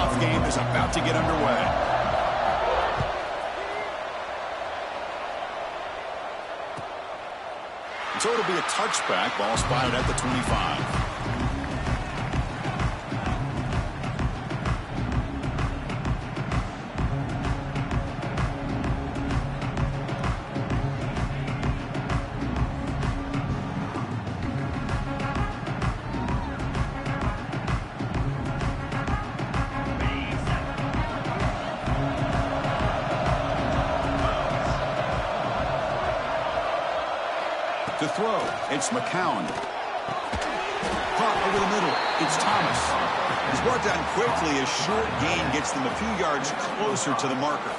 playoff game is about to get underway. So it'll be a touchback. Ball spotted at the 25. To throw, it's McCown. Caught over the middle, it's Thomas. He's brought down quickly. A short gain gets them a few yards closer to the marker.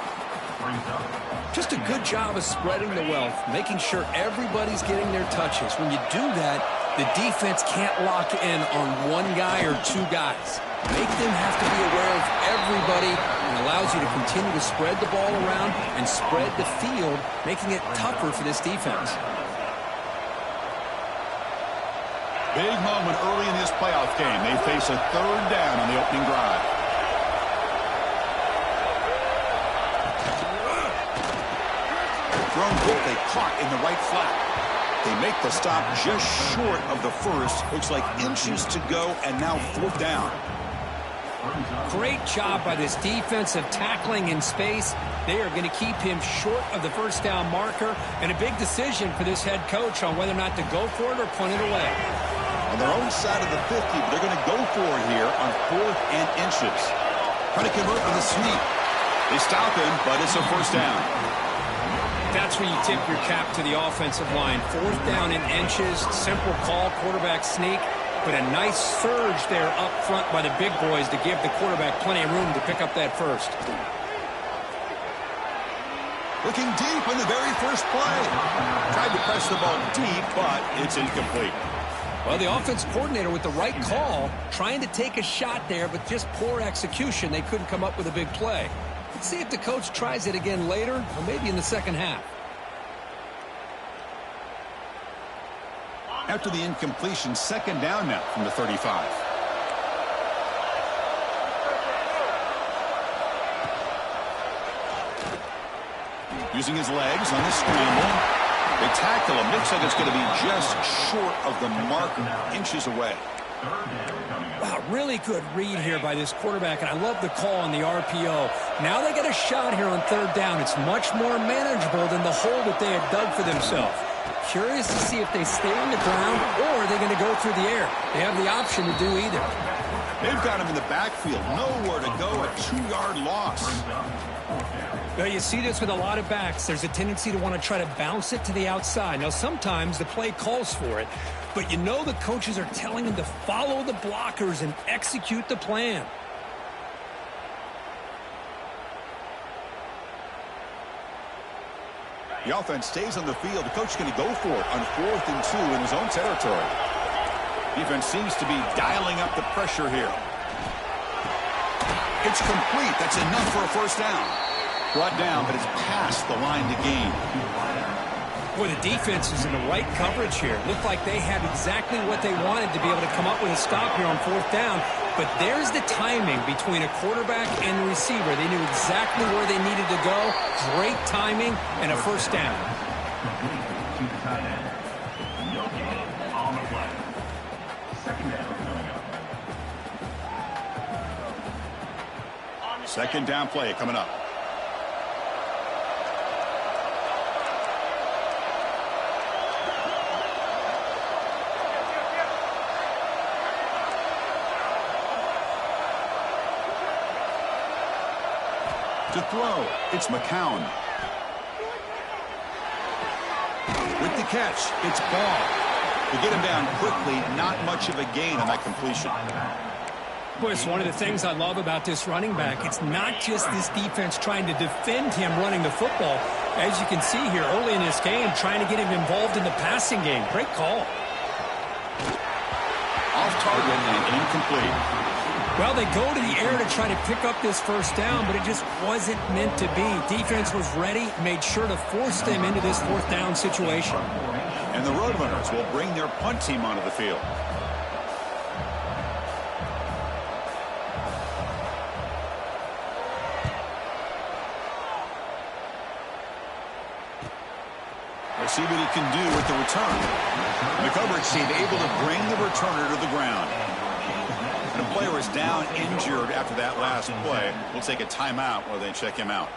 Just a good job of spreading the wealth, making sure everybody's getting their touches. When you do that, the defense can't lock in on one guy or two guys. Make them have to be aware of everybody, and allows you to continue to spread the ball around and spread the field, making it tougher for this defense. Big moment early in this playoff game. They face a third down on the opening drive. Thrown quickly, caught in the right flat. They make the stop just short of the first. Looks like inches to go, and now fourth down. Great job by this defensive tackling in space. They are going to keep him short of the first down marker, and a big decision for this head coach on whether or not to go for it or punt it away. On their own side of the 50, but they're going to go for it here on 4th and inches. Trying to convert with a sneak. They stop him, but it's a first down. That's where you tip your cap to the offensive line. 4th down in inches, simple call, quarterback sneak, but a nice surge there up front by the big boys to give the quarterback plenty of room to pick up that first. Looking deep in the very first play. Tried to press the ball deep, but it's incomplete. Well, the offense coordinator with the right call, trying to take a shot there, but just poor execution. They couldn't come up with a big play. Let's see if the coach tries it again later, or maybe in the second half. After the incompletion, second down now from the 35. Using his legs on the scramble. They tackle him. Looks like it's going to be just short of the marker, inches away. Wow, really good read here by this quarterback, and I love the call on the RPO. Now they get a shot here on third down. It's much more manageable than the hole that they had dug for themselves. Curious to see if they stay on the ground or are they going to go through the air. They have the option to do either. They've got him in the backfield. Nowhere to go. A 2-yard loss. Well, you see this with a lot of backs. There's a tendency to want to try to bounce it to the outside. Now, sometimes the play calls for it, but you know the coaches are telling them to follow the blockers and execute the plan. The offense stays on the field. The coach is going to go for it on 4th and 2 in his own territory. Defense seems to be dialing up the pressure here. It's complete. That's enough for a first down. Brought down, but it's past the line to gain. Boy, the defense is in the right coverage here. Looked like they had exactly what they wanted to be able to come up with a stop here on 4th down. But there's the timing between a quarterback and the receiver. They knew exactly where they needed to go. Great timing and a first down. Second down play coming up. To throw, it's McCown. With the catch, it's Ball. To get him down quickly, not much of a gain on that completion. Boy, it's one of the things I love about this running back. It's not just this defense trying to defend him running the football. As you can see here early in this game, trying to get him involved in the passing game. Great call. Off target and incomplete. Well, they go to the air to try to pick up this first down, but it just wasn't meant to be. Defense was ready, made sure to force them into this 4th down situation. And the Roadrunners will bring their punt team onto the field. We'll see what he can do with the return. The coverage team able to bring the returner to the ground. The player is down injured after that last play. We'll take a timeout while they check him out.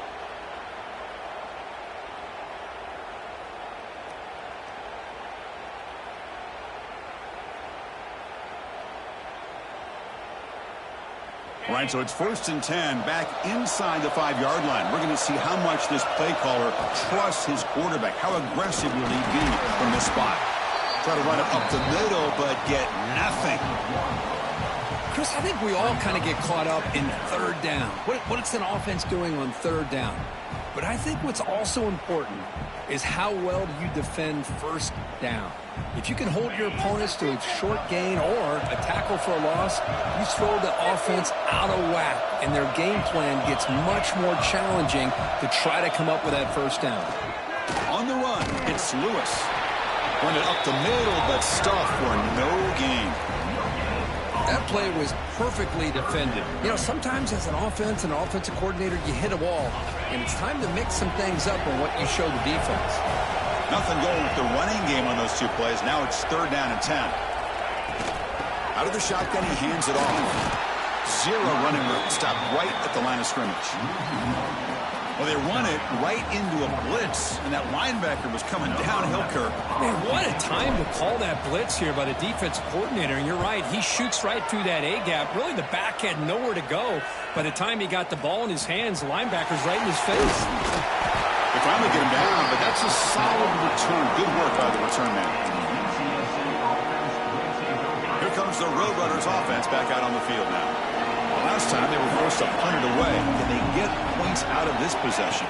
All right, so it's 1st and 10 back inside the 5-yard line. We're going to see how much this play caller trusts his quarterback. How aggressive will he be from this spot? Try to run it up the middle, but get nothing. Chris, I think we all kind of get caught up in 3rd down. What's an offense doing on 3rd down? But I think what's also important is how well do you defend 1st down. If you can hold your opponents to a short gain or a tackle for a loss, you throw the offense out of whack, and their game plan gets much more challenging to try to come up with that 1st down. On the run, it's Lewis. Run it up the middle, but stuffed for no gain. That play was perfectly defended. You know, sometimes as an offensive coordinator, you hit a wall, and it's time to mix some things up on what you show the defense. Nothing going with the running game on those 2 plays. Now it's 3rd down and 10. Out of the shotgun, he hands it off. 0 running room. Stopped right at the line of scrimmage. Well, they run it right into a blitz, and that linebacker was coming downhill, Kirk. Man, what a time to call that blitz here by the defensive coordinator. And you're right, he shoots right through that A-gap. Really, the back had nowhere to go. By the time he got the ball in his hands, the linebacker's right in his face. They finally get him down, but that's a solid return. Good work by the return man. Here comes the Roadrunners offense back out on the field now. Last time they were forced to punt it away. Can they get points out of this possession?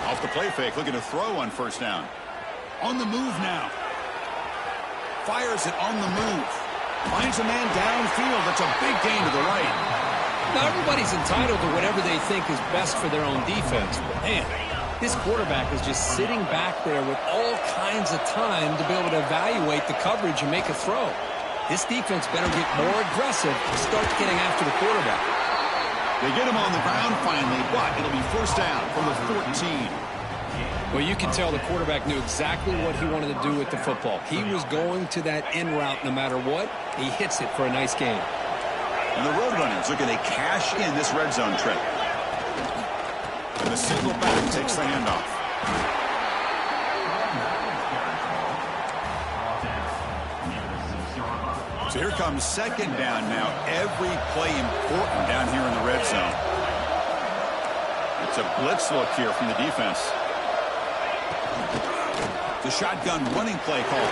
Off the play fake, looking to throw on 1st down. On the move now. Fires it on the move. Finds a man downfield. That's a big gain to the right. Now, everybody's entitled to whatever they think is best for their own defense. But, man, this quarterback is just sitting back there with all kinds of time to be able to evaluate the coverage and make a throw. This defense better get more aggressive and start getting after the quarterback. They get him on the ground finally, but it'll be 1st down from the 14. Well, you can tell the quarterback knew exactly what he wanted to do with the football. He was going to that in route no matter what. He hits it for a nice gain. And the Roadrunners looking to cash in this red zone trip. And the single back takes the handoff. So here comes 2nd down now. Every play important down here in the red zone. It's a blitz look here from the defense. The shotgun running play call.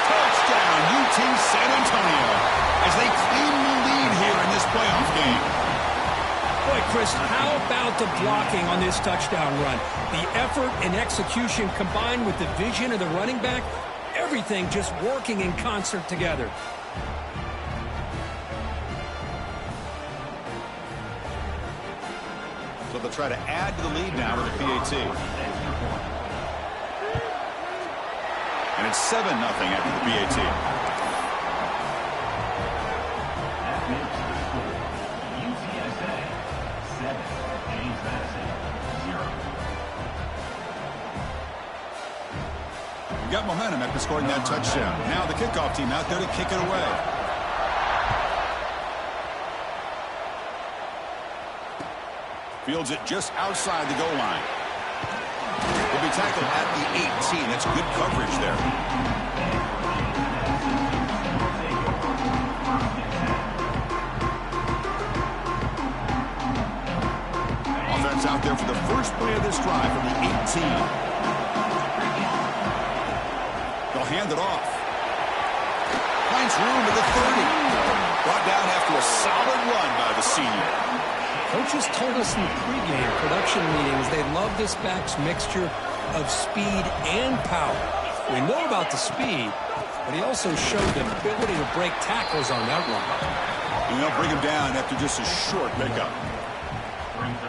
Touchdown, UT San Antonio, as they claim the lead here in this playoff game. Boy, Chris, how about the blocking on this touchdown run? The effort and execution combined with the vision of the running back, everything just working in concert together. So they'll try to add to the lead now with the PAT. And it's 7-0 after the PAT. Got momentum after scoring that touchdown. Now the kickoff team out there to kick it away. Fields it just outside the goal line. Will be tackled at the 18. That's good coverage there. Offense out there for the first play of this drive from the 18. They'll hand it off. Finds room at the 30. Brought down after a solid run by the senior. Coaches told us in the pregame production meetings they love this back's mixture of speed and power. We know about the speed, but he also showed the ability to break tackles on that run. And they'll bring him down after just a short pickup.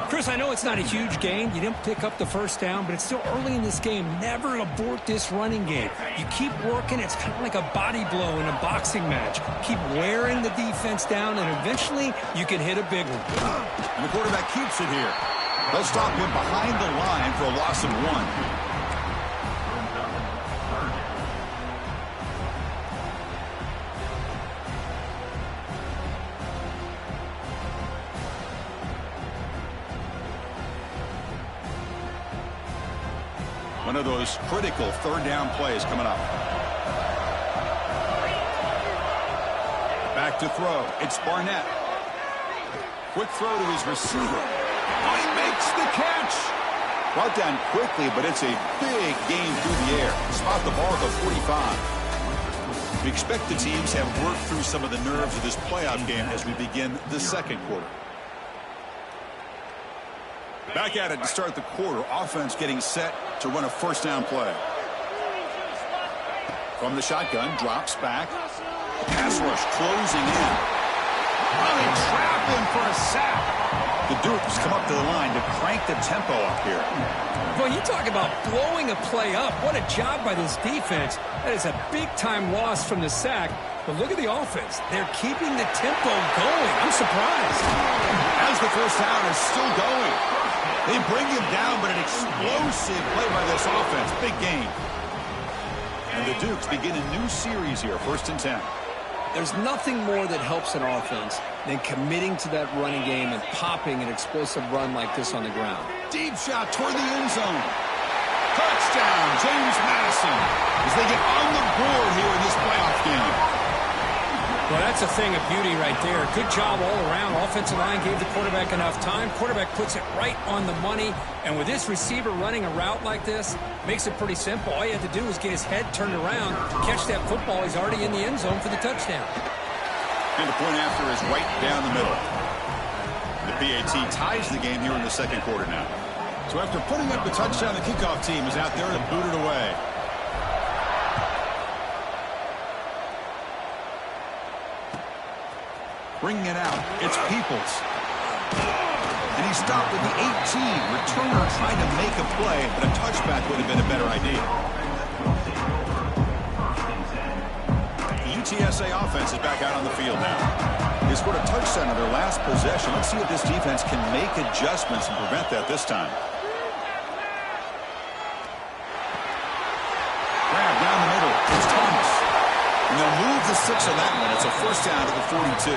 Chris, I know it's not a huge gain. You didn't pick up the first down, but it's still early in this game. Never abort this running game. You keep working. It's kind of like a body blow in a boxing match. Keep wearing the defense down, and eventually you can hit a big one. And the quarterback keeps it here. They'll stop him behind the line for a loss of 1. One of those critical third down plays coming up. Back to throw. It's Barnett. Quick throw to his receiver. Oh, he makes the catch. Brought down quickly, but it's a big gain through the air. Spot the ball at the 45. We expect the teams have worked through some of the nerves of this playoff game as we begin the second quarter. Back at it to start the quarter. Offense getting set to run a first down play. From the shotgun, drops back. Pass rush closing in. Oh, they trap him for a sack. The Dukes come up to the line to crank the tempo up here. Well, you talk about blowing a play up. What a job by this defense. That is a big-time loss from the sack. But look at the offense. They're keeping the tempo going. I'm surprised. As the first down is still going. They bring him down, but an explosive play by this offense. Big gain. And the Dukes begin a new series here, 1st and 10. There's nothing more that helps an offense than committing to that running game and popping an explosive run like this on the ground. Deep shot toward the end zone. Touchdown, James Madison, as they get on the board here in this playoff game. Well, that's a thing of beauty right there. Good job all around. Offensive line gave the quarterback enough time. Quarterback puts it right on the money. And with this receiver running a route like this, makes it pretty simple. All you have to do is get his head turned around, catch that football. He's already in the end zone for the touchdown. And the point after is right down the middle. The PAT ties the game here in the second quarter now. So after putting up the touchdown, the kickoff team is out there to boot it away. Bringing it out, it's Peoples. And he stopped at the 18. Returner trying to make a play, but a touchback would have been a better idea. The UTSA offense is back out on the field now. They scored a touchdown on their last possession. Let's see if this defense can make adjustments and prevent that this time. Grab down the middle. It's Thomas. And they'll move the 6 on that one. It's a first down to the 42.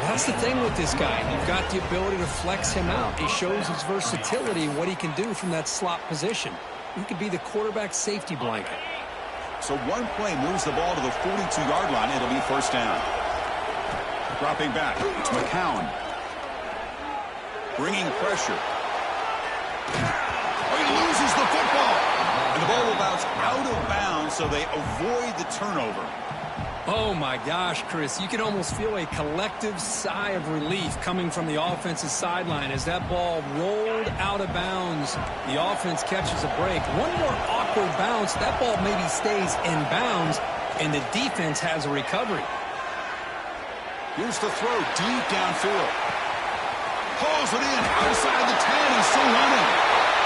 That's the thing with this guy. You've got the ability to flex him out. He shows his versatility and what he can do from that slot position. He could be the quarterback safety blanket. So one play moves the ball to the 42-yard line. It'll be first down. Dropping back. It's McCown. Bringing pressure. Oh, he loses the football. And the ball will bounce out of bounds, so they avoid the turnover. Oh, my gosh, Chris. You can almost feel a collective sigh of relief coming from the offensive sideline as that ball rolled out of bounds. The offense catches a break. One more awkward bounce. That ball maybe stays in bounds, and the defense has a recovery. Here's the throw deep downfield. Pulls it in outside the 10. He's still running.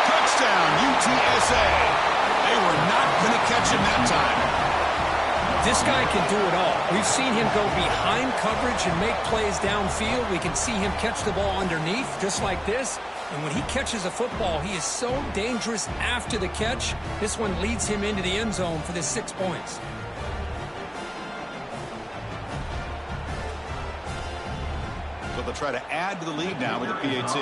Touchdown, UTSA. They were not going to catch him that time. This guy can do it all. We've seen him go behind coverage and make plays downfield. We can see him catch the ball underneath, just like this. And when he catches a football, he is so dangerous after the catch. This one leads him into the end zone for the 6 points. So they'll try to add to the lead now with the PAT.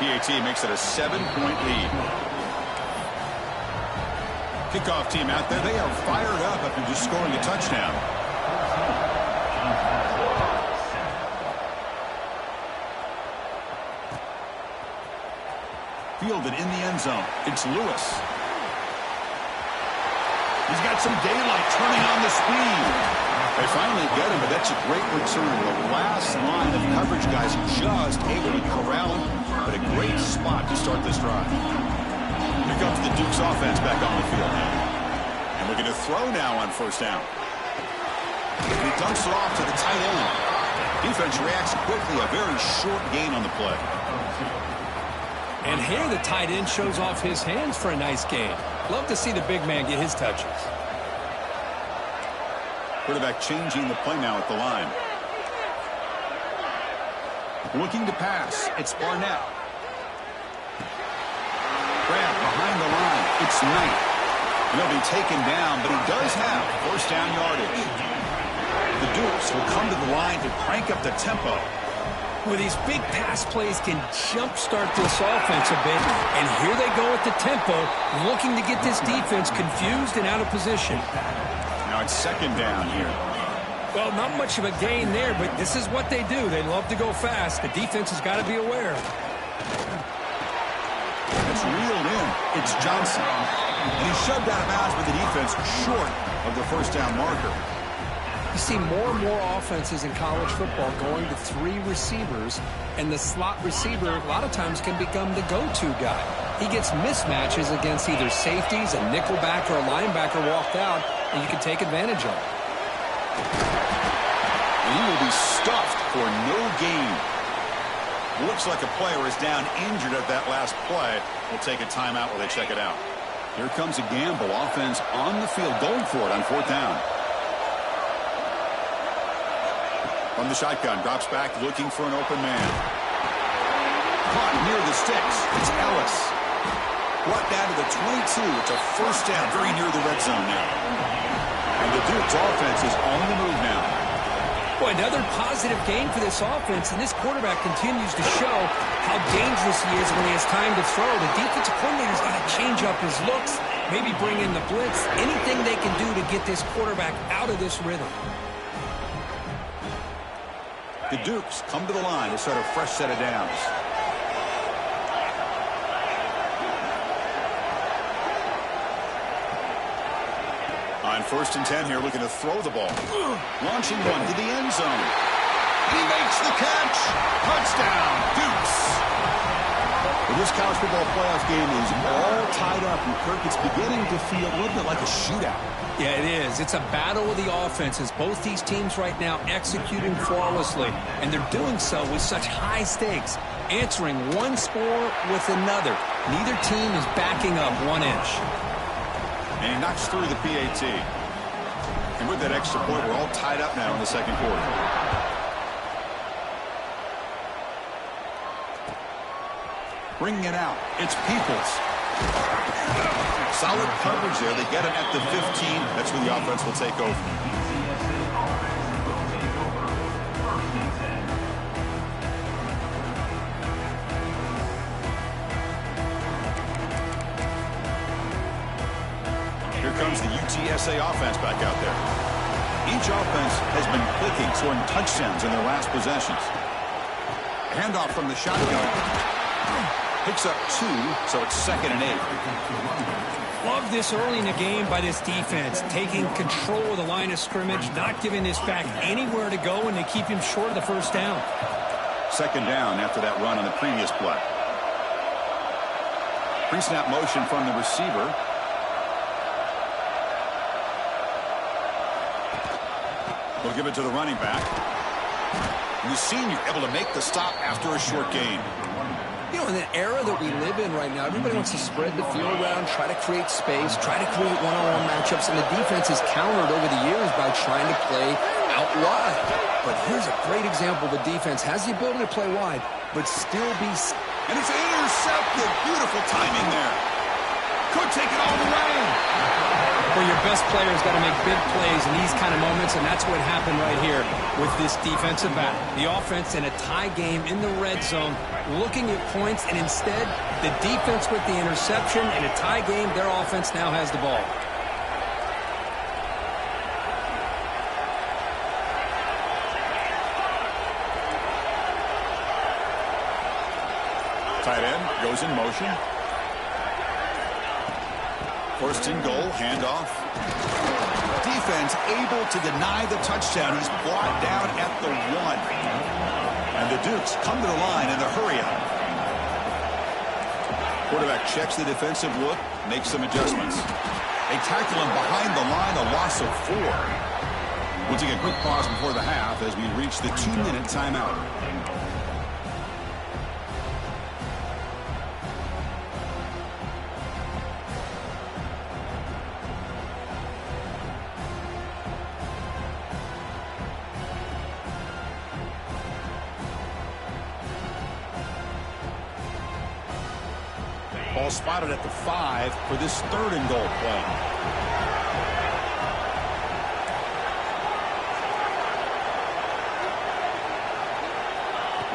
PAT makes it a 7-point lead. Kickoff team out there. They are fired up after just scoring a touchdown. Fielded in the end zone. It's Lewis. He's got some daylight turning on the speed. They finally get him, but that's a great return. The last line of coverage guys just able to corral him, but a great spot to start this drive. Here comes the Dukes offense back on the field now. And we're going to throw now on first down. And he dumps it off to the tight end. Defense reacts quickly. A very short gain on the play. And here the tight end shows off his hands for a nice gain. Love to see the big man get his touches. Quarterback changing the play now at the line. Looking to pass. It's Barnett. Grab behind the line. It's Knight. He'll be taken down, but he does have first down yardage. The Dukes will come to the line to crank up the tempo. Well, these big pass plays can jumpstart this offense a bit, and here they go at the tempo, looking to get this defense confused and out of position. Now it's second down here. Well, not much of a gain there, but this is what they do. They love to go fast. The defense has got to be aware. It's reeled in. It's Johnson. And he's shoved out of bounds with the defense short of the first down marker. You see more and more offenses in college football going to 3 receivers, and the slot receiver a lot of times can become the go-to guy. He gets mismatches against either safeties, a nickelback, or a linebacker walked out, and you can take advantage of it. And he will be stuffed for no gain. Looks like a player is down injured at that last play. We'll take a timeout while they check it out. Here comes a gamble. Offense on the field going for it on 4th down. From the shotgun, drops back looking for an open man. Caught near the sticks. It's Ellis. Brought down to the 22. It's a first down very near the red zone now. And the Duke's offense is on the move now. Boy, another positive game for this offense, and this quarterback continues to show how dangerous he is when he has time to throw. The defensive coordinator's got to change up his looks, maybe bring in the blitz, anything they can do to get this quarterback out of this rhythm. The Dukes come to the line to start a fresh set of downs. On 1st and 10 here, looking to throw the ball. Launching one to the end zone. He makes the catch. Touchdown, Dukes. Well, this college football playoff game is all tied up, and Kirk, it's beginning to feel a little bit like a shootout. Yeah, it is. It's a battle of the offenses. Both these teams right now executing flawlessly, and they're doing so with such high stakes, answering one score with another. Neither team is backing up 1 inch. And he knocks through the PAT. And with that extra point, we're all tied up now in the second quarter. Bringing it out. It's Peoples. Solid coverage there. They get him at the 15. That's where the offense will take over. Here comes the UTSA offense back out there. Each offense has been clicking, scoring touchdowns in their last possessions. Handoff from the shotgun. Picks up 2, so it's 2nd and 8. Love this early in the game by this defense, taking control of the line of scrimmage, not giving this back anywhere to go, and they keep him short of the first down. 2nd down after that run on the previous play. Pre-snap motion from the receiver. We'll give it to the running back. The senior able to make the stop after a short gain. You know, in the era that we live in right now, everybody wants to spread the field around, try to create space, try to create one-on-one matchups, and the defense has countered over the years by trying to play out wide. But here's a great example. The defense has the ability to play wide, but still be... And it's intercepted. Beautiful timing there. Could take it all the way. Where your best player's got to make big plays in these kind of moments, and that's what happened right here with this defensive battle. The offense in a tie game in the red zone, looking at points, and instead, the defense with the interception. In a tie game, their offense now has the ball. Tight end goes in motion. 1st and goal, handoff. Defense able to deny the touchdown. He's brought down at the 1. And the Dukes come to the line in a hurry up. Quarterback checks the defensive look, makes some adjustments. They tackle him behind the line, a loss of 4. We'll take a quick pause before the half as we reach the 2-minute timeout. Ball spotted at the 5 for this 3rd and goal play.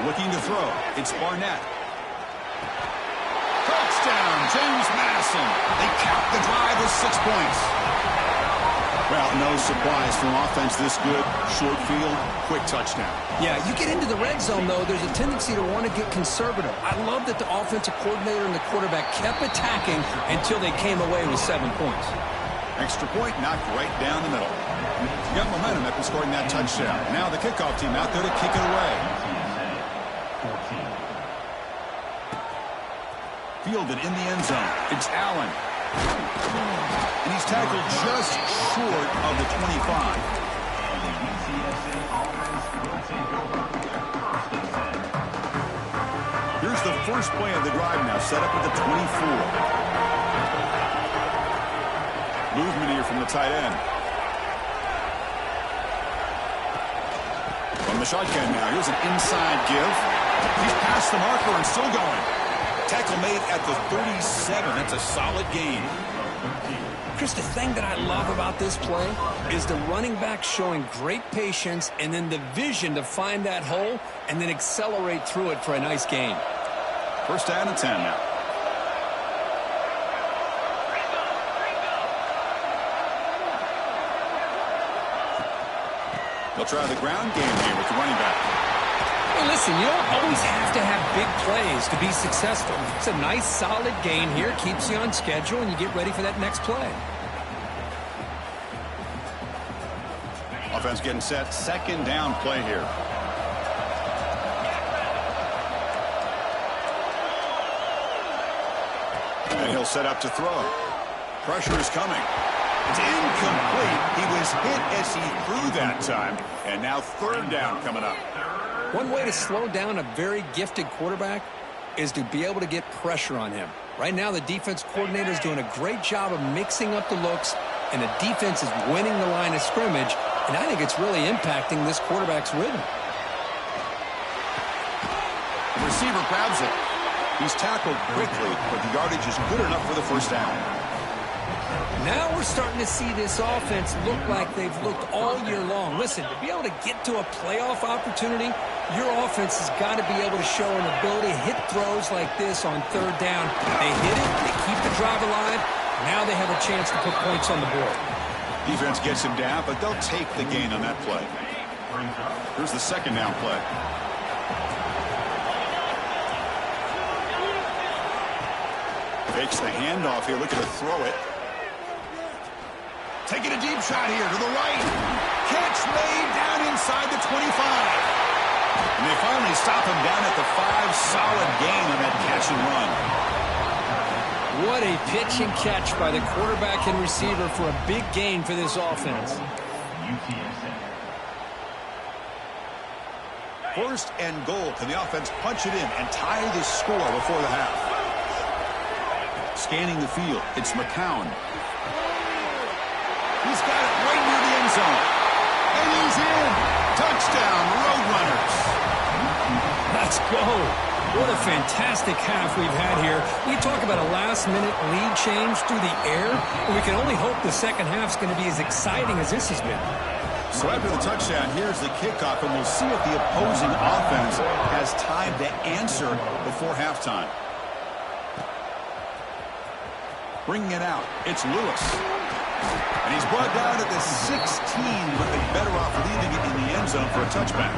Looking to throw. It's Barnett. Touchdown, James Madison. They cap the drive with 6 points. Well, no surprise from offense this good. Short field, quick touchdown. Yeah, you get into the red zone, though, there's a tendency to want to get conservative. I love that the offensive coordinator and the quarterback kept attacking until they came away with 7 points. Extra point knocked right down the middle. You got momentum after scoring that touchdown. Now the kickoff team out there to kick it away. Fielded in the end zone. It's Allen. And he's tackled just short of the 25. Here's the first play of the drive now, set up at the 24. Movement here from the tight end. From the shotgun now, here's an inside give. He's past the marker and still going. Tackle made at the 37. That's a solid gain. Chris, the thing that I love about this play is the running back showing great patience and then the vision to find that hole and then accelerate through it for a nice gain. First down and 10 now. They'll try the ground game here with the running back. Well, listen, you don't always have to have big plays to be successful. It's a nice, solid gain here. Keeps you on schedule, and you get ready for that next play. Offense getting set. Second down play here. And he'll set up to throw. Pressure is coming. It's incomplete. He was hit as he threw that time. And now third down coming up. One way to slow down a very gifted quarterback is to be able to get pressure on him. Right now, the defense coordinator is doing a great job of mixing up the looks, and the defense is winning the line of scrimmage, and I think it's really impacting this quarterback's rhythm. The receiver grabs it. He's tackled quickly, but the yardage is good enough for the first down. Now we're starting to see this offense look like they've looked all year long. Listen, to be able to get to a playoff opportunity, your offense has got to be able to show an ability to hit throws like this on third down. They hit it, they keep the drive alive. Now they have a chance to put points on the board. Defense gets him down, but they'll take the gain on that play. Here's the second down play. Fakes the handoff here, looking to throw it. Taking a deep shot here to the right. Catch made down inside the 25. And they finally stop him down at the 5. Solid gain on that catch and run. What a pitch and catch by the quarterback and receiver for a big gain for this offense. First and goal. Can the offense punch it in and tie the score before the half? Scanning the field. It's McCown. He's got it right near the end zone. And he's in. Touchdown, Roadrunners. Let's go. What a fantastic half we've had here. We talk about a last-minute lead change through the air, and we can only hope the second half's going to be as exciting as this has been. So after the touchdown, here's the kickoff, and we'll see if the opposing offense has time to answer before halftime. Bringing it out, it's Lewis. And he's brought down at the 16, but they're better off leaving it in the end zone for a touchback.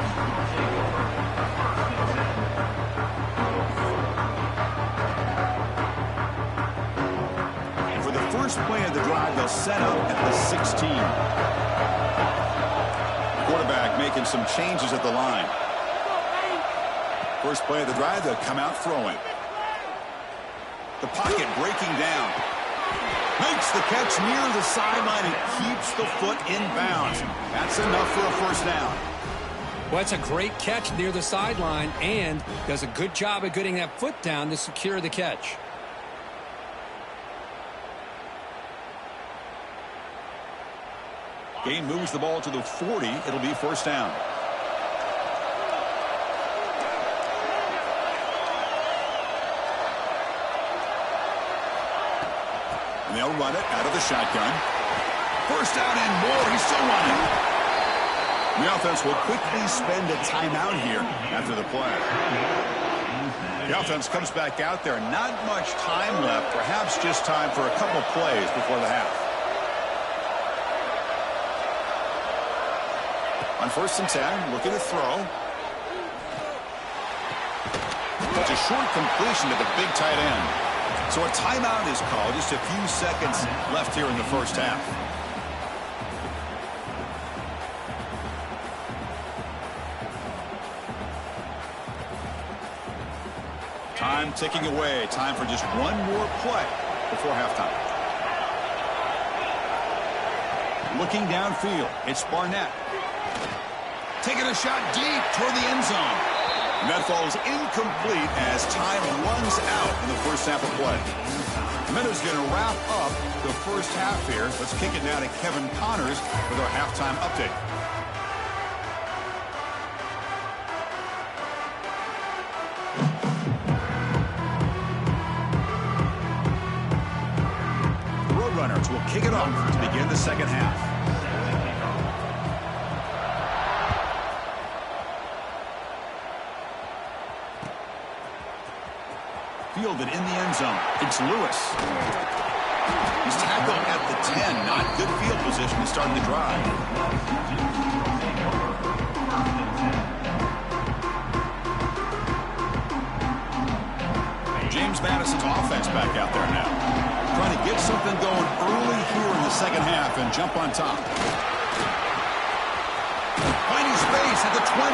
For the first play of the drive, they'll set up at the 16. Quarterback making some changes at the line. First play of the drive, they'll come out throwing. The pocket breaking down. Makes the catch near the sideline and keeps the foot in bounds. That's enough for a first down. Well, that's a great catch near the sideline and does a good job of getting that foot down to secure the catch. Gain moves the ball to the 40. It'll be first down. And they'll run it out of the shotgun. First down and more. He's still running. The offense will quickly spend a timeout here after the play. The offense comes back out there. Not much time left. Perhaps just time for a couple plays before the half. On 1st and 10, looking to throw. It's a short completion to the big tight end. So a timeout is called. Just a few seconds left here in the first half. Time ticking away. Time for just one more play before halftime. Looking downfield, it's Barnett. Taking a shot deep toward the end zone. And that falls incomplete as time runs out in the first half of play. Meadows going to wrap up the first half here. Let's kick it now to Kevin Connors with our halftime update. The Roadrunners will kick it off to begin the second half. Fielded in the end zone. It's Lewis. He's tackled at the 10. Not good field position to start the drive. James Madison's offense back out there now. Trying to get something going early here in the second half and jump on top. Finding space at the 20.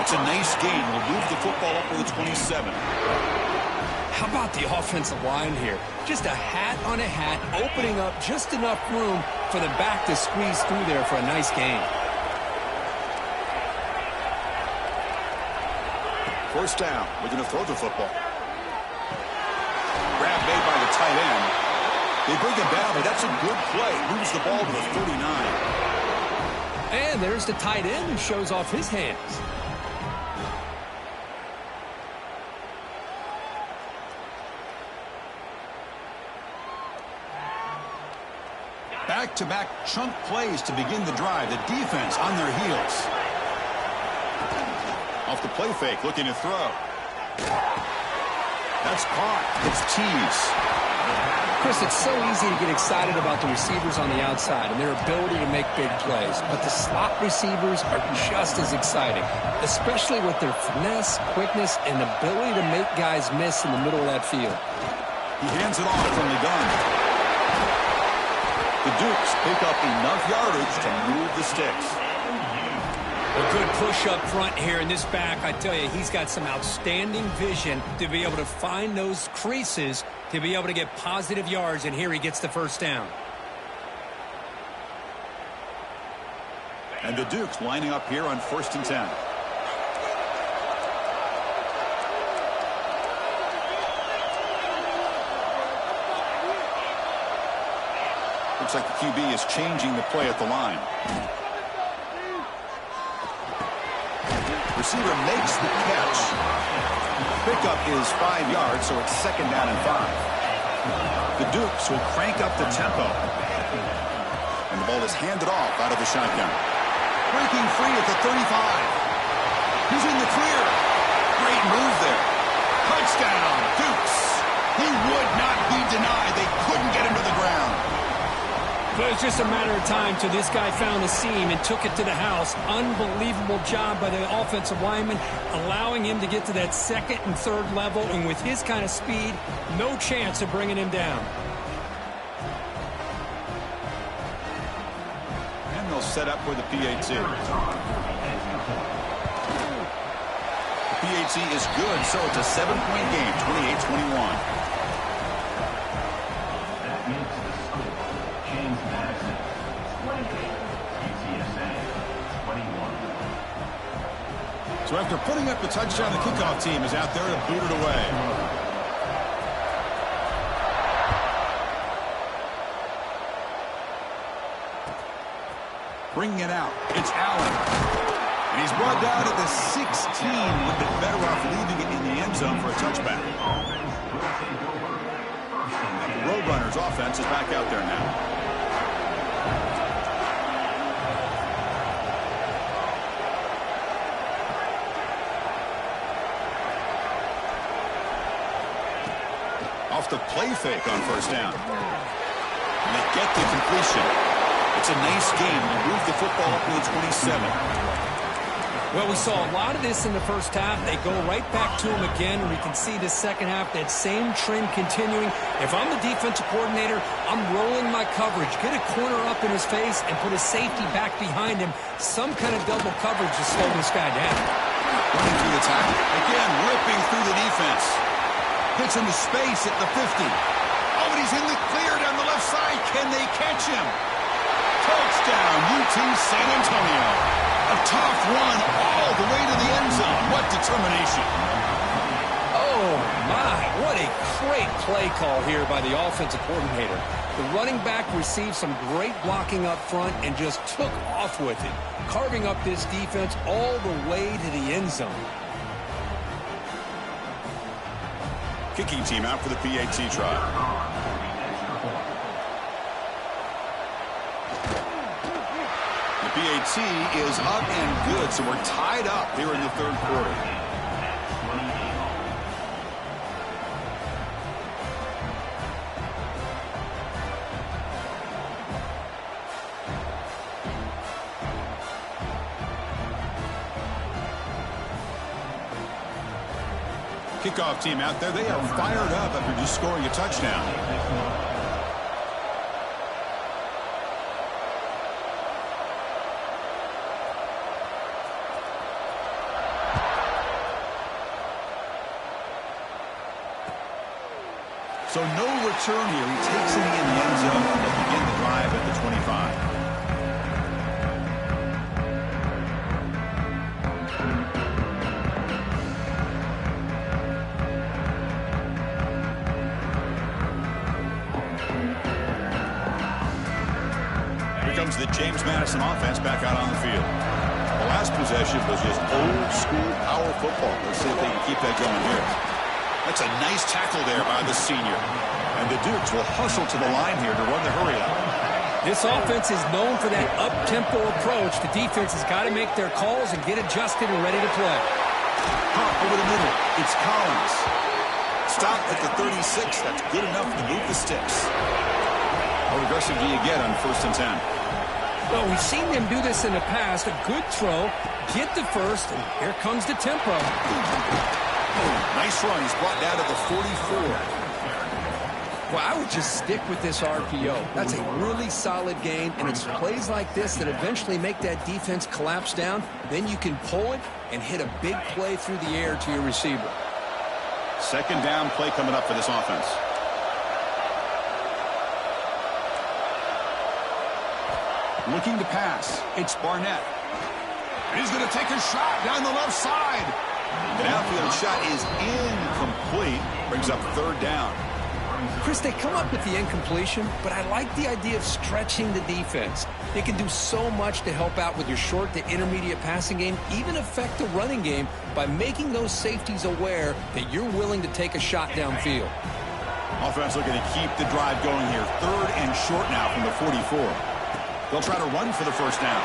It's a nice gain. We'll move the football up to the 27. How about the offensive line here? Just a hat on a hat, opening up just enough room for the back to squeeze through there for a nice gain. First down. We're going to throw the football. Grab made by the tight end. They bring him down, but that's a good play. Moves the ball to the 39. And there's the tight end who shows off his hands. Back-to-back chunk plays to begin the drive. The defense on their heels. Off the play fake, looking to throw. That's caught. It's tease. Chris, it's so easy to get excited about the receivers on the outside and their ability to make big plays. But the slot receivers are just as exciting, especially with their finesse, quickness, and ability to make guys miss in the middle of that field. He hands it off from the gun. The Dukes pick up enough yardage to move the sticks. A good push up front here in this back. I tell you, he's got some outstanding vision to be able to find those creases, to be able to get positive yards, and here he gets the first down. And the Dukes lining up here on 1st and 10. Looks like the QB is changing the play at the line. Receiver makes the catch. Pickup is 5 yards, so it's 2nd down and 5. The Dukes will crank up the tempo. And the ball is handed off out of the shotgun. Breaking free at the 35. He's in the clear. Great move there. Touchdown, Dukes. He would not be denied. They couldn't get him to the ground. But it was just a matter of time till this guy found a seam and took it to the house. Unbelievable job by the offensive lineman, allowing him to get to that 2nd and 3rd level. And with his kind of speed, no chance of bringing him down. And they'll set up for the PAT. The PAT is good, so it's a 7-point game, 28-21. So after putting up the touchdown, the kickoff team is out there to boot it away. Bringing it out, it's Allen. And he's brought down at the 16. Would have been better off leaving it in the end zone for a touchback. The Roadrunners offense is back out there now. Off the play fake on first down. And they get the completion. It's a nice game. They move the football up to the 27. Well, we saw a lot of this in the first half. They go right back to him again, and we can see the second half, that same trend continuing. If I'm the defensive coordinator, I'm rolling my coverage. Get a corner up in his face and put a safety back behind him. Some kind of double coverage to slow this guy down. Running through the tackle. Again, ripping through the defense. Hits into space at the 50. Oh, and he's in the clear down the left side. Can they catch him? Touchdown, UT San Antonio. A tough run all the way to the end zone. What determination. Oh, my. What a great play call here by the offensive coordinator. The running back received some great blocking up front and just took off with it, carving up this defense all the way to the end zone. Kicking team out for the PAT try. PAT is up and good, so we're tied up here in the third quarter. Kickoff team out there, they are fired up after just scoring a touchdown. So no return here. He takes it in the end zone and they begin the drive at the 25. Here comes the James Madison offense back out on the field. The last possession was just old school power football. Let's see if they can keep that going here. That's a nice tackle there by the senior. And the Dukes will hustle to the line here to run the hurry up. This offense is known for that up-tempo approach. The defense has got to make their calls and get adjusted and ready to play. Hop over the middle. It's Collins. Stop at the 36. That's good enough to move the sticks. How aggressive do you get on 1st and 10? Well, we've seen them do this in the past. A good throw, get the first, and here comes the tempo. Nice run. He's brought down to the 44. Well, I would just stick with this RPO. That's a really solid game, and it's plays like this that eventually make that defense collapse down. Then you can pull it and hit a big play through the air to your receiver. Second down play coming up for this offense. Looking to pass. It's Barnett. He's going to take a shot down the left side. The downfield shot is incomplete. Brings up 3rd down. Chris, they come up with the incompletion, but I like the idea of stretching the defense. They can do so much to help out with your short to intermediate passing game, even affect the running game by making those safeties aware that you're willing to take a shot downfield. Offense looking to keep the drive going here. 3rd and short now from the 44. They'll try to run for the first down.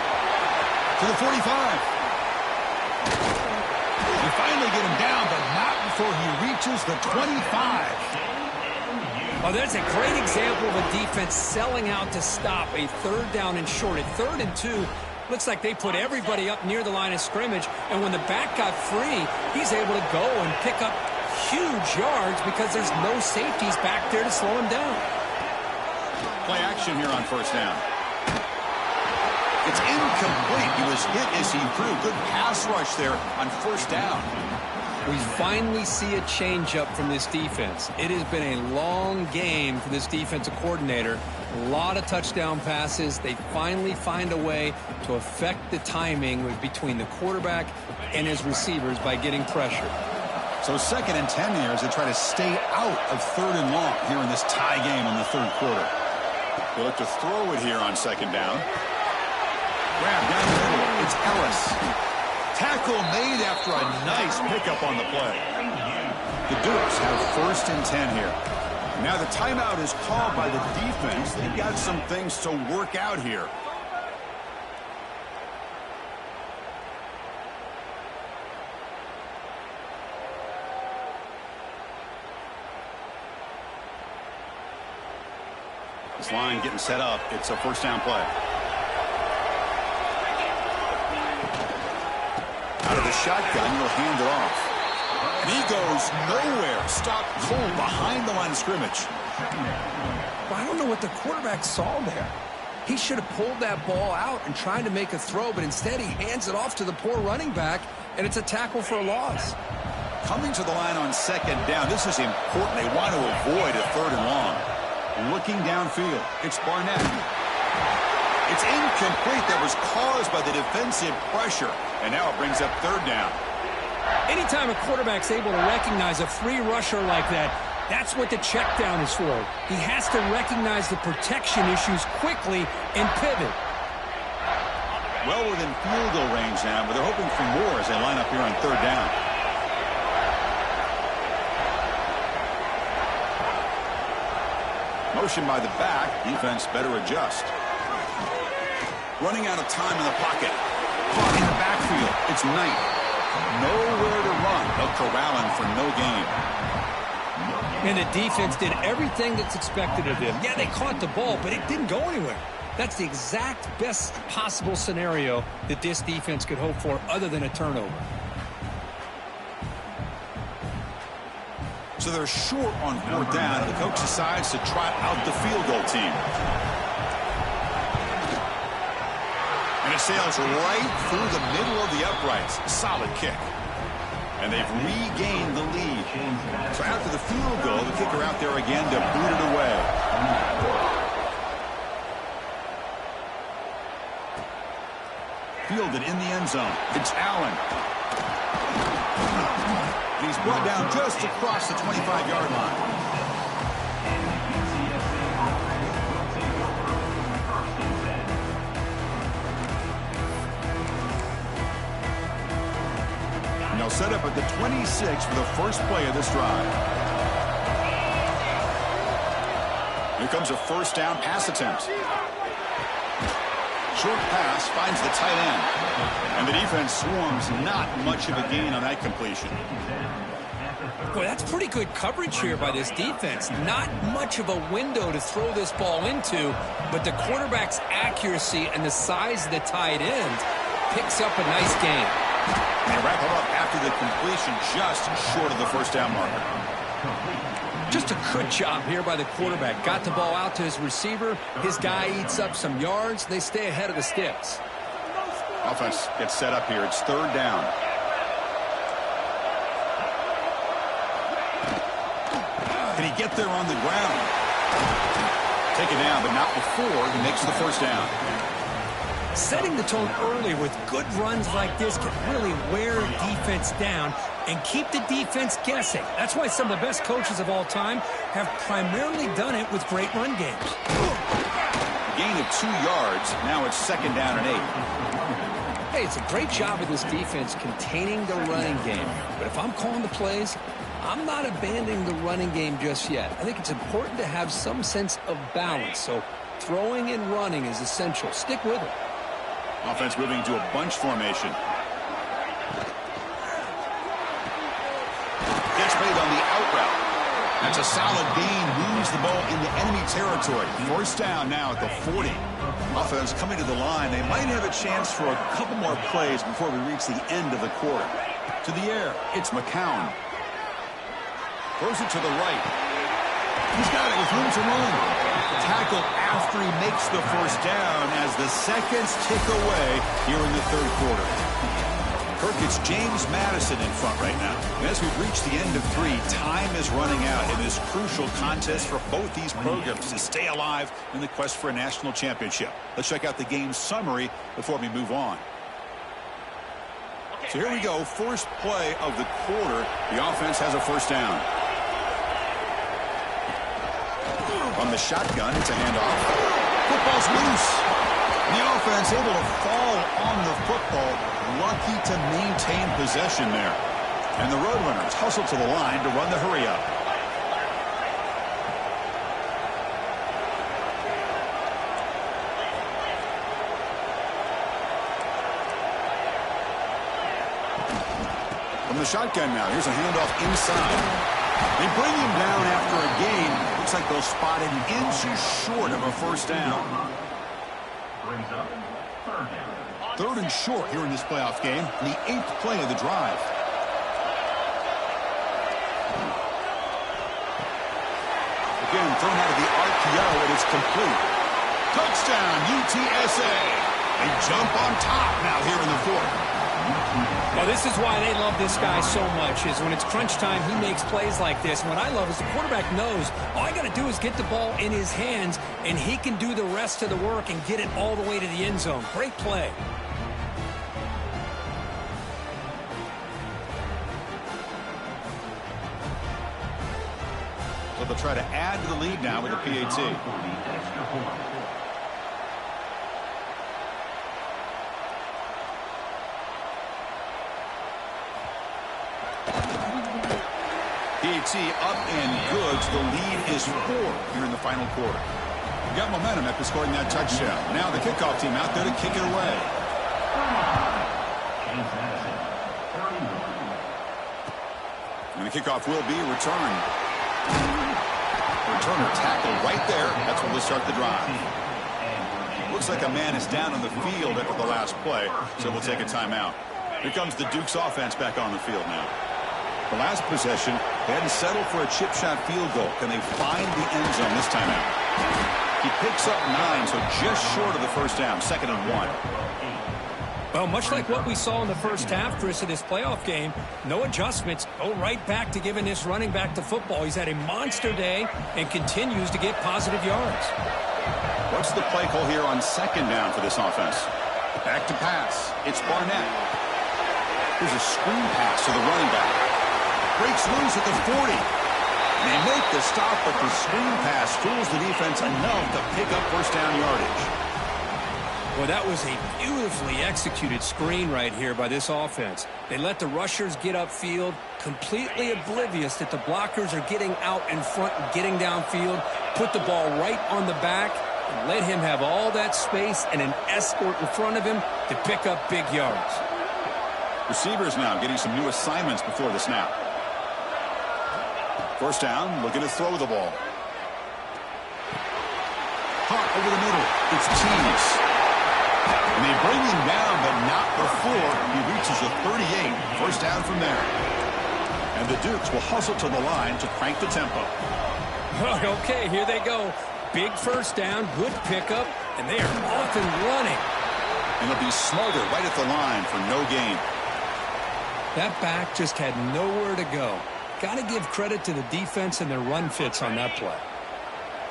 To the 45. They finally get him down, but not before he reaches the 25. Oh, that's a great example of a defense selling out to stop a 3rd down and short. At 3rd and 2, looks like they put everybody up near the line of scrimmage, and when the back got free, he's able to go and pick up huge yards because there's no safeties back there to slow him down. Play action here on first down. It's incomplete. He was hit as he threw. Good pass rush there on first down. We finally see a changeup from this defense. It has been a long game for this defensive coordinator. A lot of touchdown passes. They finally find a way to affect the timing between the quarterback and his receivers by getting pressure. So 2nd and 10 here as they try to stay out of 3rd and long here in this tie game in the 3rd quarter. They look to throw it here on 2nd down. Grab down the middle. It's Ellis. Tackle made after a nice pickup on the play. The Dukes have 1st and 10 here. Now the timeout is called by the defense. They've got some things to work out here. This line getting set up. It's a first down play. Out of the shotgun, he'll hand it off. And he goes nowhere. Stopped cold behind the line of scrimmage. Well, I don't know what the quarterback saw there. He should have pulled that ball out and tried to make a throw, but instead he hands it off to the poor running back, and it's a tackle for a loss. Coming to the line on second down, this is important. They want to avoid a third and long. Looking downfield, it's Barnett. It's incomplete. That was caused by the defensive pressure, and now it brings up third down. Anytime a quarterback's able to recognize a free rusher like that, that's what the check down is for. He has to recognize the protection issues quickly and pivot. Well within field goal range now, but they're hoping for more as they line up here on third down. Motion by the back. Defense better adjust. Running out of time in the pocket. Caught in the backfield. It's Knight. Nowhere to run. They'll corral him for no gain. And the defense did everything that's expected of them. Yeah, they caught the ball, but it didn't go anywhere. That's the exact best possible scenario that this defense could hope for other than a turnover. So they're short on fourth down, and the coach decides to trot out the field goal team. And it sails right through the middle of the uprights. Solid kick. And they've regained the lead. So after the field goal, the kicker out there again to boot it away. Fielded in the end zone. It's Allen. And he's brought down just across the 25-yard line. And they'll set up at the 26 for the first play of this drive. Here comes a first down pass attempt. Short pass finds the tight end. And the defense swarms. Not much of a gain on that completion. Boy, that's pretty good coverage here by this defense. Not much of a window to throw this ball into, but the quarterback's accuracy and the size of the tight end picks up a nice gain. They wrap him up after the completion, just short of the first down marker. Just a good job here by the quarterback. Got the ball out to his receiver. His guy eats up some yards. They stay ahead of the sticks. Offense gets set up here. It's third down. Can he get there on the ground? Taken down, but not before he makes the first down. Setting the tone early with good runs like this can really wear defense down and keep the defense guessing. That's why some of the best coaches of all time have primarily done it with great run games. Gain of 2 yards. Now it's second down and 8. Hey, it's a great job of this defense containing the running game. But if I'm calling the plays, I'm not abandoning the running game just yet. I think it's important to have some sense of balance. So throwing and running is essential. Stick with it. Offense moving to a bunch formation. Gets made on the out route. That's a solid gain. Moves the ball into enemy territory. First down now at the 40. Offense coming to the line. They might have a chance for a couple more plays before we reach the end of the quarter. To the air, it's McCown. Throws it to the right. He's got it with room to run. Tackle after he makes the first down as the seconds tick away here in the third quarter. Kirk, it's James Madison in front right now. And as we've reached the end of 3, time is running out in this crucial contest for both these programs to stay alive in the quest for a national championship. Let's check out the game summary before we move on. So here we go, first play of the quarter. The offense has a first down. On the shotgun, it's a handoff. Football's loose. And the offense able to fall on the football. Lucky to maintain possession there. And the Roadrunners hustle to the line to run the hurry up. From the shotgun now, here's a handoff inside. They bring him down after a gain. Looks like they'll spot it inches short of a first down. Third and short here in this playoff game, the 8th play of the drive. Again, thrown out of the RPO, and it's complete. Touchdown, UTSA. They jump on top now here in the 4th. Well, this is why they love this guy so much, is when it's crunch time, he makes plays like this. And what I love is the quarterback knows all I got to do is get the ball in his hands, and he can do the rest of the work and get it all the way to the end zone. Great play. So they'll try to add to the lead now with a PAT. PAT up and good. The lead is 4 here in the final quarter. We got momentum after scoring that touchdown. Now the kickoff team out there to kick it away. And the kickoff will be returned. Returner tackle right there. That's when we'll start the drive. Looks like a man is down on the field after the last play, so we'll take a timeout. Here comes the Duke's offense back on the field now. The last possession, they hadn't settled for a chip shot field goal. Can they find the end zone this time out? He picks up 9, so just short of the first down, 2nd and 1. Well, much like what we saw in the first half, Chris, of this playoff game, no adjustments, go right back to giving this running back to football. He's had a monster day and continues to get positive yards. What's the play call here on 2nd down for this offense? Back to pass. It's Barnett. Here's a screen pass to the running back. Breaks loose at the 40. They make the stop, but the screen pass fools the defense enough to pick up first down yardage. Well, that was a beautifully executed screen right here by this offense. They let the rushers get upfield, completely oblivious that the blockers are getting out in front and getting downfield, put the ball right on the back, and let him have all that space and an escort in front of him to pick up big yards. Receivers now getting some new assignments before the snap. First down, looking to throw the ball. Hot over the middle. It's Cheese. And they bring him down, but not before he reaches the 38. First down from there. And the Dukes will hustle to the line to crank the tempo. Okay, here they go. Big first down, good pickup, and they are off and running. And they'll be smarter right at the line for no gain. That back just had nowhere to go. Got to give credit to the defense and their run fits on that play.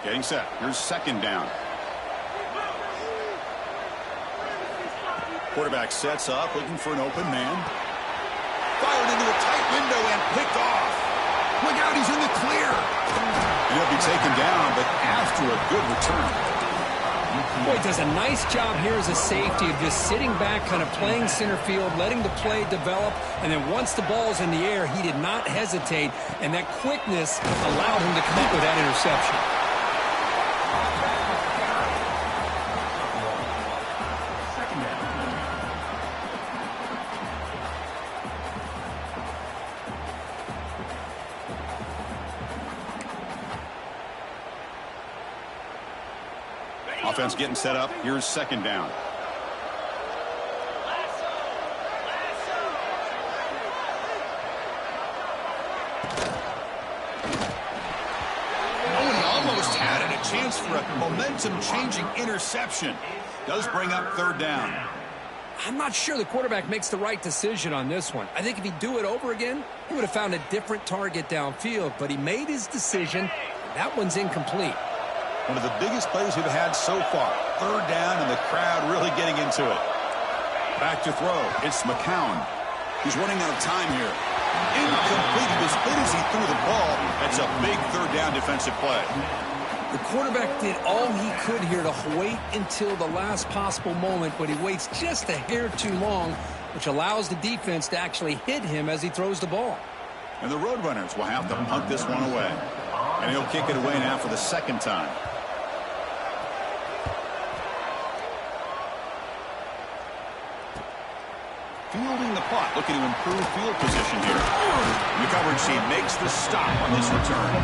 Getting set. Here's 2nd down. Quarterback sets up, looking for an open man. Fired into a tight window and picked off. Look out, he's in the clear. And he'll be taken down, but after a good return. Boy, does a nice job here as a safety of just sitting back, kind of playing center field, letting the play develop, and then once the ball's in the air, he did not hesitate, and that quickness allowed him to come up with that interception. Offense getting set up. Here's 2nd down. Oh, and he almost had it. A chance for a momentum-changing interception. Does bring up 3rd down. I'm not sure the quarterback makes the right decision on this one. I think if he'd do it over again, he would have found a different target downfield, but he made his decision. That one's incomplete. One of the biggest plays we've had so far. 3rd down, and the crowd really getting into it. Back to throw. It's McCown. He's running out of time here. Incomplete. He was hit as he threw the ball. That's a big 3rd down defensive play. The quarterback did all he could here to wait until the last possible moment, but he waits just a hair too long, which allows the defense to actually hit him as he throws the ball. And the Roadrunners will have to punt this one away. And he'll kick it away now for the 2nd time. Fielding the punt, looking to improve field position here. The coverage team makes the stop on this return.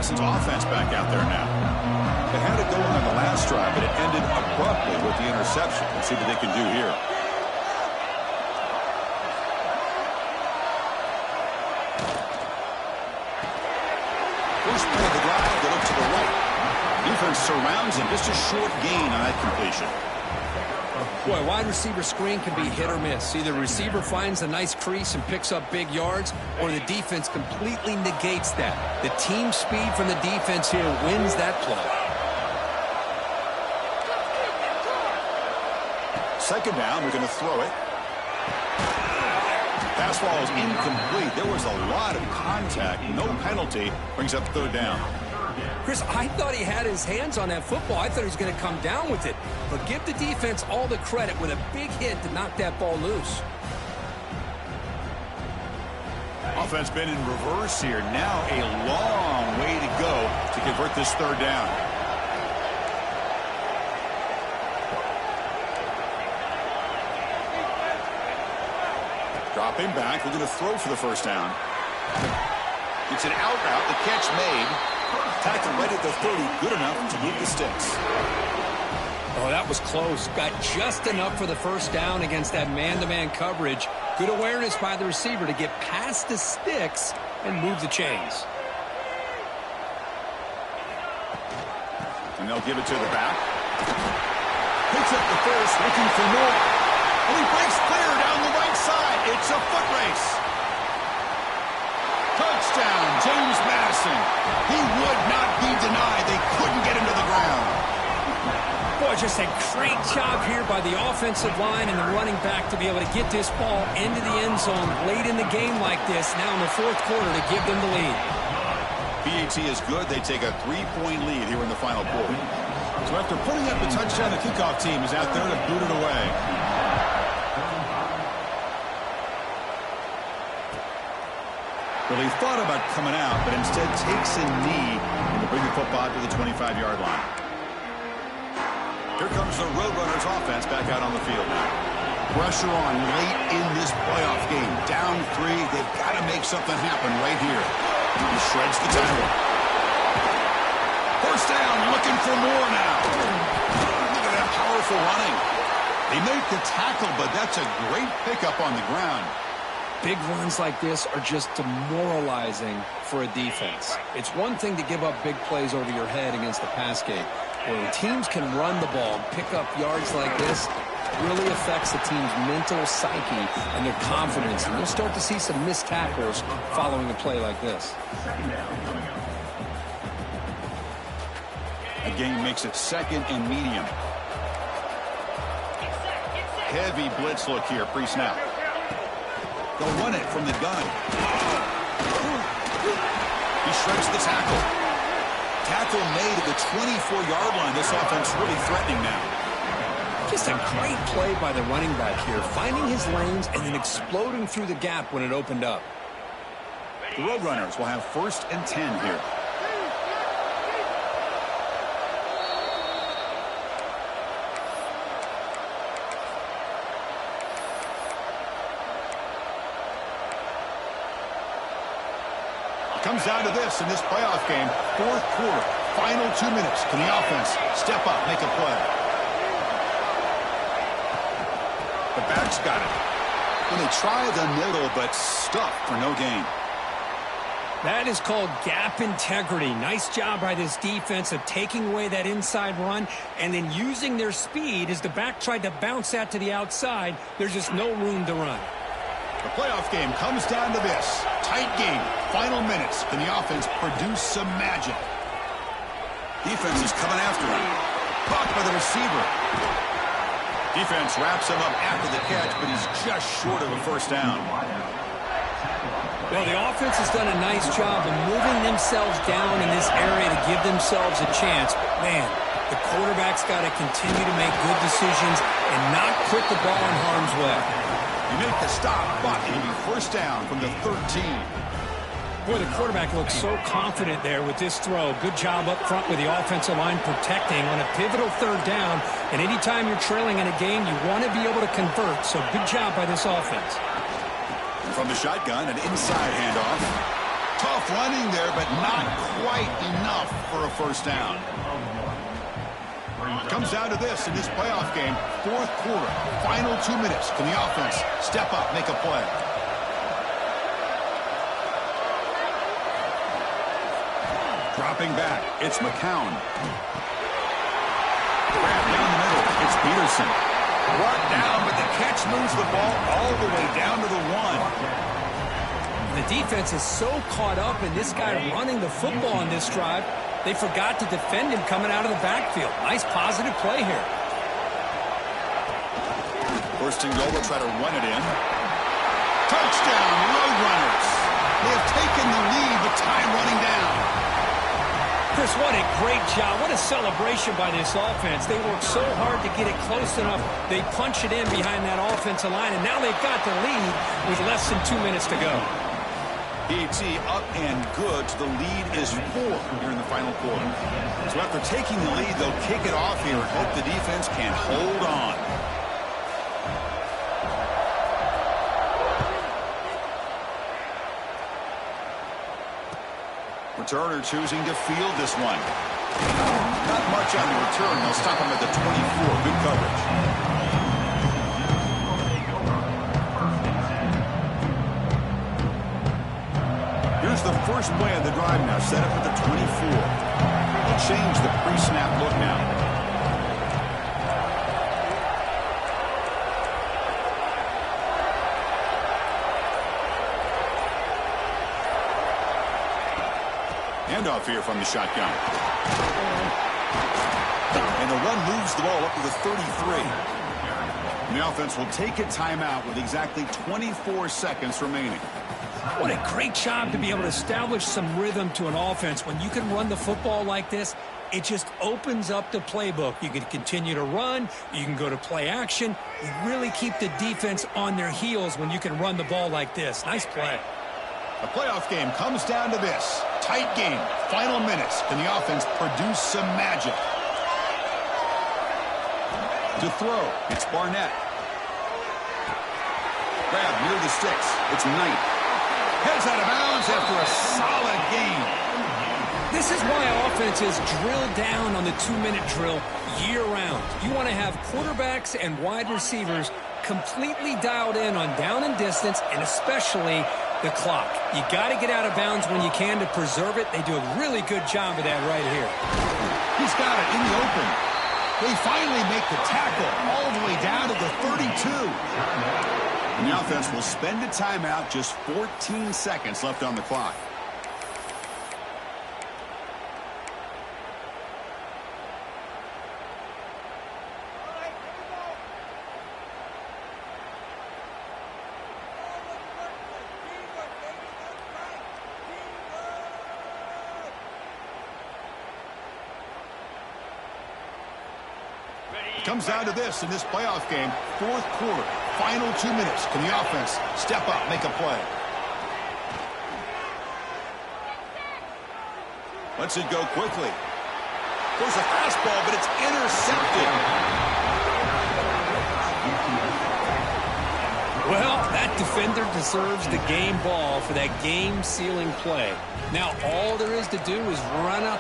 reminiscent offense back out there now. They had it going on the last drive, but it ended abruptly with the interception. Let's see what they can do here. First play of the drive, they look to the right. Defense surrounds him. Just a short gain on that completion. Boy, wide receiver screen can be hit or miss. Either receiver finds a nice crease and picks up big yards, or the defense completely negates that. The team speed from the defense here wins that play. Second down, we're going to throw it. Pass ball is incomplete. There was a lot of contact. No penalty. Brings up third down. Chris, I thought he had his hands on that football. I thought he was going to come down with it. But give the defense all the credit with a big hit to knock that ball loose. Offense been in reverse here. Now a long way to go to convert this third down. Dropping back. We're going to throw for the first down. It's an out route. The catch made. Tackle right at the 30. Good enough to move the sticks. Oh, that was close. Got just enough for the first down against that man-to-man coverage. Good awareness by the receiver to get past the sticks and move the chains. And they'll give it to the back. Picks up the first, looking for more. And he breaks clear down the right side. It's a foot race. Touchdown, James Madison. He would not be denied. They couldn't get him to the ground. Boy, just a great job here by the offensive line and the running back to be able to get this ball into the end zone late in the game like this, now in the fourth quarter, to give them the lead. PAT is good. They take a 3-point lead here in the final quarter. So after putting up a touchdown, the kickoff team is out there to boot it away. Well, he thought about coming out, but instead takes a knee to bring the football to the 25-yard line. Here comes the Roadrunners offense back out on the field now. Pressure on late in this playoff game. Down 3. They've got to make something happen right here. He shreds the tackle. First down, looking for more now. Look at that powerful running. They make the tackle, but that's a great pickup on the ground. Big runs like this are just demoralizing for a defense. It's one thing to give up big plays over your head against the pass game. When teams can run the ball and pick up yards like this, it really affects the team's mental psyche and their confidence. And you'll start to see some missed tackles following a play like this. Again, makes it second and medium. Heavy blitz look here, pre-snap. They'll run it from the gun. He shreds the tackle. Tackle made at the 24-yard line. This offense really threatening now. Just a great play by the running back here, finding his lanes and then exploding through the gap when it opened up. The Roadrunners will have 1st and 10 here. Comes down to this in this playoff game. Fourth quarter, final 2 minutes. Can the offense step up, make a play? The back's got it. And they try the middle, but stuffed for no gain. That is called gap integrity. Nice job by this defense of taking away that inside run and then using their speed as the back tried to bounce that to the outside. There's just no room to run. The playoff game comes down to this. Tight game. Final minutes. Can the offense produce some magic? Defense is coming after him. Caught by the receiver. Defense wraps him up after the catch, but he's just short of a first down. Well, the offense has done a nice job of moving themselves down in this area to give themselves a chance. But, man, the quarterback's got to continue to make good decisions and not put the ball in harm's way. You make the stop, but it'll be first down from the 13. Boy, the quarterback looks so confident there with this throw. Good job up front with the offensive line protecting on a pivotal third down. And anytime you're trailing in a game, you want to be able to convert. So good job by this offense. From the shotgun, an inside handoff. Tough off running there, but not quite enough for a first down. Comes down to this in this playoff game. Fourth quarter, final 2 minutes. Can the offense step up, make a play? Dropping back, it's McCown. Grab down the middle, it's Peterson. Brought down, but the catch moves the ball all the way down to the 1. The defense is so caught up in this guy running the football on this drive, they forgot to defend him coming out of the backfield. Nice positive play here. First and goal, they'll try to run it in. Touchdown, Roadrunners. They have taken the lead, but time running down. Chris, what a great job. What a celebration by this offense. They worked so hard to get it close enough. They punch it in behind that offensive line, and now they've got the lead with less than 2 minutes to go. PAT up and good. The lead is 4 here in the final quarter. So after taking the lead, they'll kick it off here and hope the defense can hold on. Returner choosing to field this one. Not much on the return. They'll stop him at the 24. Good coverage. Here's the first play of the drive now, set up at the 24. They'll change the pre-snap look now. Handoff here from the shotgun. And the run moves the ball up to the 33. And the offense will take a timeout with exactly 24 seconds remaining. What a great job to be able to establish some rhythm to an offense. When you can run the football like this, it just opens up the playbook. You can continue to run. You can go to play action. You really keep the defense on their heels when you can run the ball like this. Nice play. The playoff game comes down to this. Tight game. Final minutes. Can the offense produce some magic? To throw, it's Barnett. Grab near the sticks. It's Knight. Heads out of bounds after a solid game. This is why offenses drill down on the 2-minute drill year-round. You want to have quarterbacks and wide receivers completely dialed in on down and distance, and especially the clock. You got to get out of bounds when you can to preserve it. They do a really good job of that right here. He's got it in the open. They finally make the tackle all the way down to the 32. And the offense will spend a timeout, just 14 seconds left on the clock. Comes down to this in this playoff game. Fourth quarter, final 2 minutes. Can the offense step up, make a play? Lets it go quickly. Goes a fastball, but it's intercepted. Well, that defender deserves the game ball for that game-sealing play. Now all there is to do is run out